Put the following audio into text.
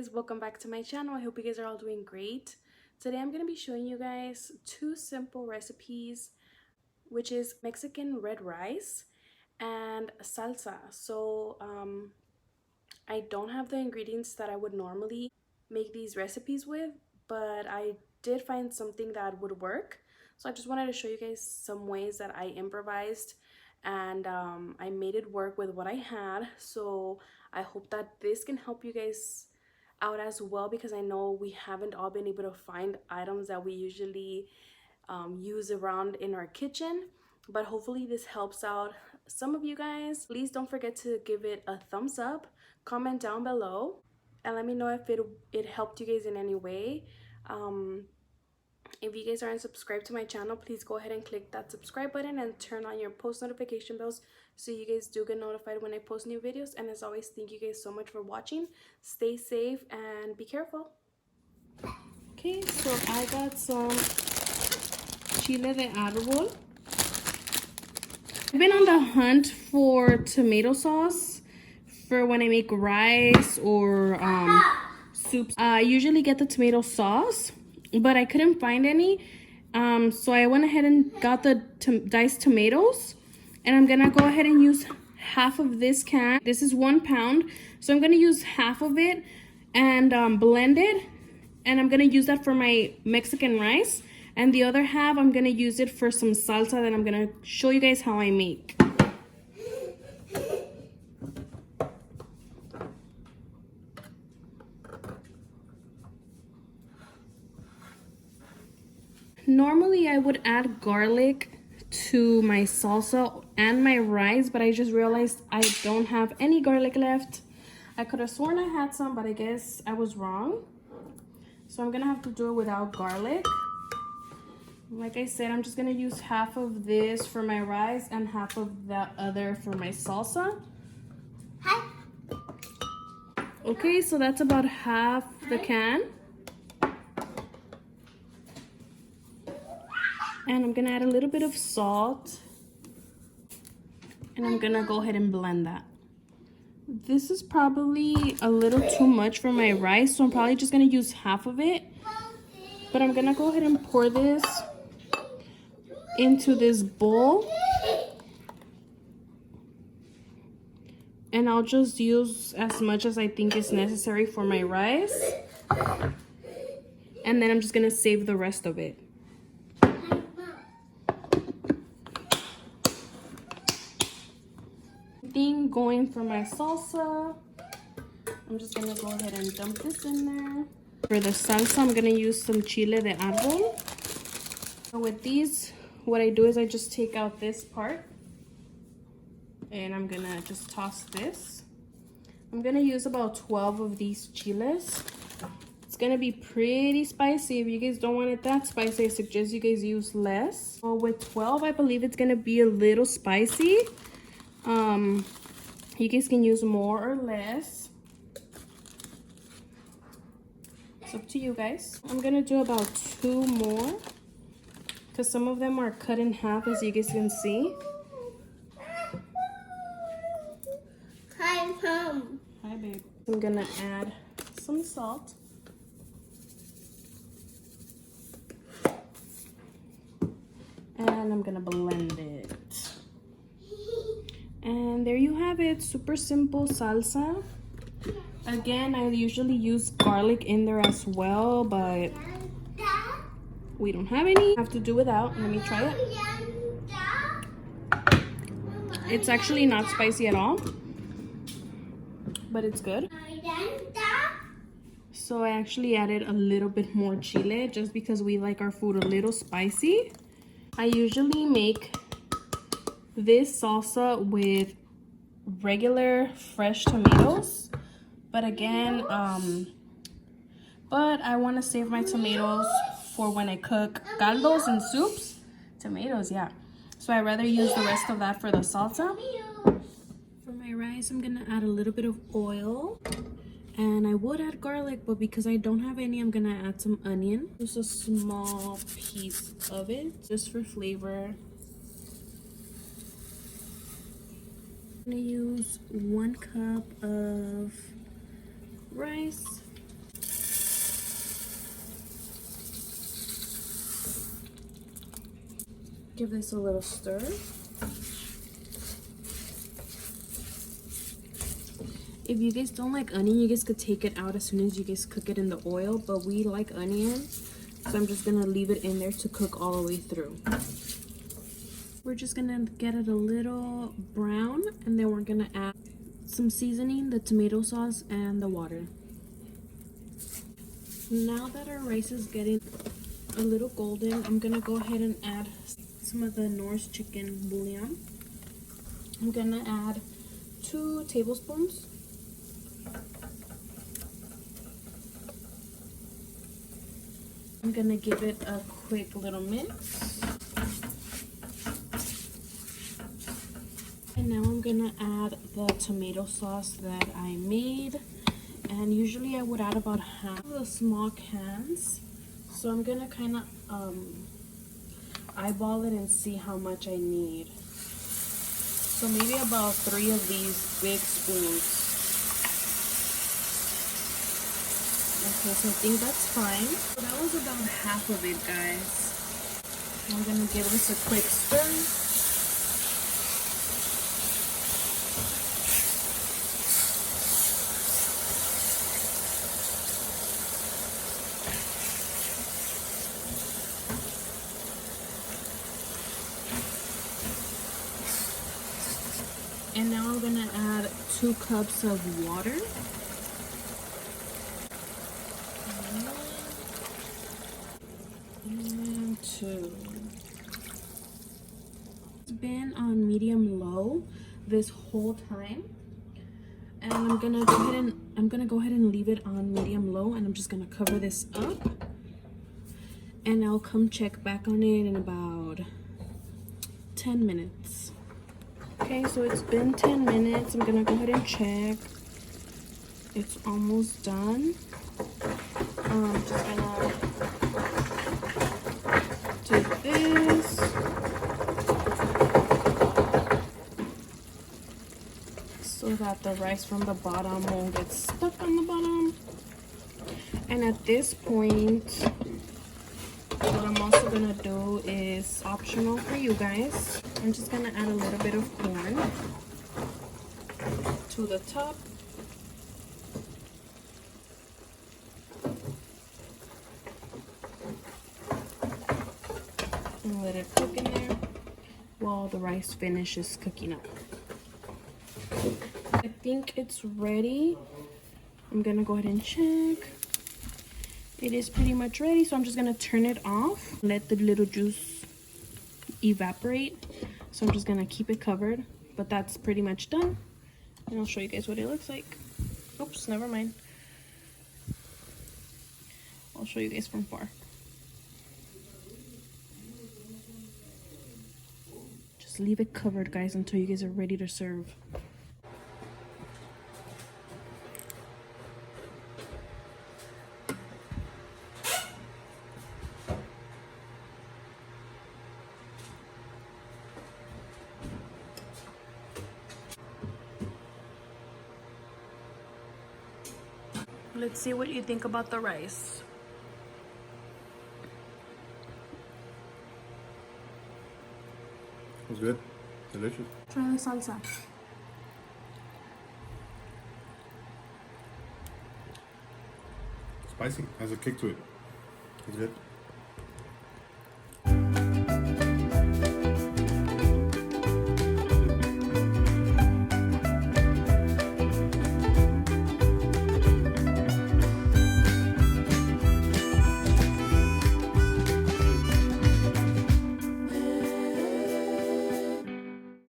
guys, welcome back to my channel. I hope you guys are all doing great. Today I'm going to be showing you guys two simple recipes, which is Mexican red rice and salsa. I don't have the ingredients that I would normally make these recipes with, but I did find something that would work. So I just wanted to show you guys some ways that I improvised and I made it work with what I had. So I hope that this can help you guys out as well, because I know we haven't all been able to find items that we usually use around in our kitchen, but hopefully this helps out some of you guys. Please don't forget to give it a thumbs up, comment down below, and let me know if it helped you guys in any way. If you guys aren't subscribed to my channel, please go ahead and click that subscribe button and turn on your post notification bells so you guys do get notified when I post new videos. And as always, thank you guys so much for watching. Stay safe and be careful. Okay, so I got some chile de árbol. I've been on the hunt for tomato sauce for when I make rice or soups. I usually get the tomato sauce, but I couldn't find any. So I went ahead and got the diced tomatoes, and I'm gonna go ahead and use half of this can. This is 1 pound, so I'm gonna use half of it and blend it, and I'm gonna use that for my Mexican rice, and the other half I'm gonna use it for some salsa that I'm gonna show you guys how I make. Normally I would add garlic to my salsa and my rice, but I just realized I don't have any garlic left. I could have sworn I had some, but I guess I was wrong. So I'm gonna have to do it without garlic. Like I said, I'm just gonna use half of this for my rice and half of the other for my salsa. Hi. Okay, so that's about half the can. And I'm gonna add a little bit of salt, and I'm gonna go ahead and blend that. This is probably a little too much for my rice, so I'm probably just gonna use half of it. But I'm gonna go ahead and pour this into this bowl, and I'll just use as much as I think is necessary for my rice, and then I'm just gonna save the rest of it. Thing going for my salsa, I'm just gonna go ahead and dump this in there. For the salsa, I'm gonna use some chile de árbol. So with these, what I do is I just take out this part, and I'm gonna just toss this. I'm gonna use about 12 of these chiles. It's gonna be pretty spicy. If you guys don't want it that spicy, I suggest you guys use less. So with 12, I believe it's gonna be a little spicy. You guys can use more or less. It's up to you guys. I'm gonna do about 2 more because some of them are cut in half, as you guys can see. Hi, Mom. Hi, babe. I'm gonna add some salt. And I'm gonna blend it. And there you have it, super simple salsa. Again, I usually use garlic in there as well, but we don't have any. I have to do without. Let me try it. It's actually not spicy at all, but it's good. So I actually added a little bit more chile just because we like our food a little spicy. I usually make this salsa with regular fresh tomatoes, but again, but I want to save my tomatoes for when I cook caldos and soups. Tomatoes, yeah. So I rather use the rest of that for the salsa. For my rice, I'm gonna add a little bit of oil, and I would add garlic, but because I don't have any, I'm gonna add some onion. Just a small piece of it, just for flavor. I'm gonna use 1 cup of rice. Give this a little stir. If you guys don't like onion, you guys could take it out as soon as you guys cook it in the oil, but we like onion, so I'm just gonna leave it in there to cook all the way through. We're just gonna get it a little brown, and then we're gonna add some seasoning, the tomato sauce, and the water. Now that our rice is getting a little golden, I'm gonna go ahead and add some of the Norse chicken bouillon. I'm gonna add 2 tablespoons. I'm gonna give it a quick little mix. And now I'm gonna add the tomato sauce that I made. And usually I would add about half of the small cans. So I'm gonna kind of eyeball it and see how much I need. So maybe about 3 of these big spoons. Okay, so I think that's fine. So that was about half of it, guys. I'm gonna give this a quick stir. And now I'm gonna add 2 cups of water. And 2. It's been on medium-low this whole time, and I'm gonna go ahead and leave it on medium-low, and I'm just gonna cover this up, and I'll come check back on it in about 10 minutes. Okay, so it's been 10 minutes. I'm gonna go ahead and check. It's almost done. Just gonna take this. So that the rice from the bottom won't get stuck on the bottom. And at this point, what I'm also gonna do is optional for you guys. I'm just gonna add a little bit of corn to the top. And let it cook in there while the rice finishes cooking up. I think it's ready. I'm gonna go ahead and check. It is pretty much ready, so I'm just gonna turn it off. Let the little juice evaporate. So I'm just gonna keep it covered, but that's pretty much done. And I'll show you guys what it looks like. Oops, never mind. I'll show you guys from far. Just leave it covered, guys, until you guys are ready to serve. Let's see what you think about the rice. It was good. Delicious. Try the salsa. Spicy. Has a kick to it. It's good.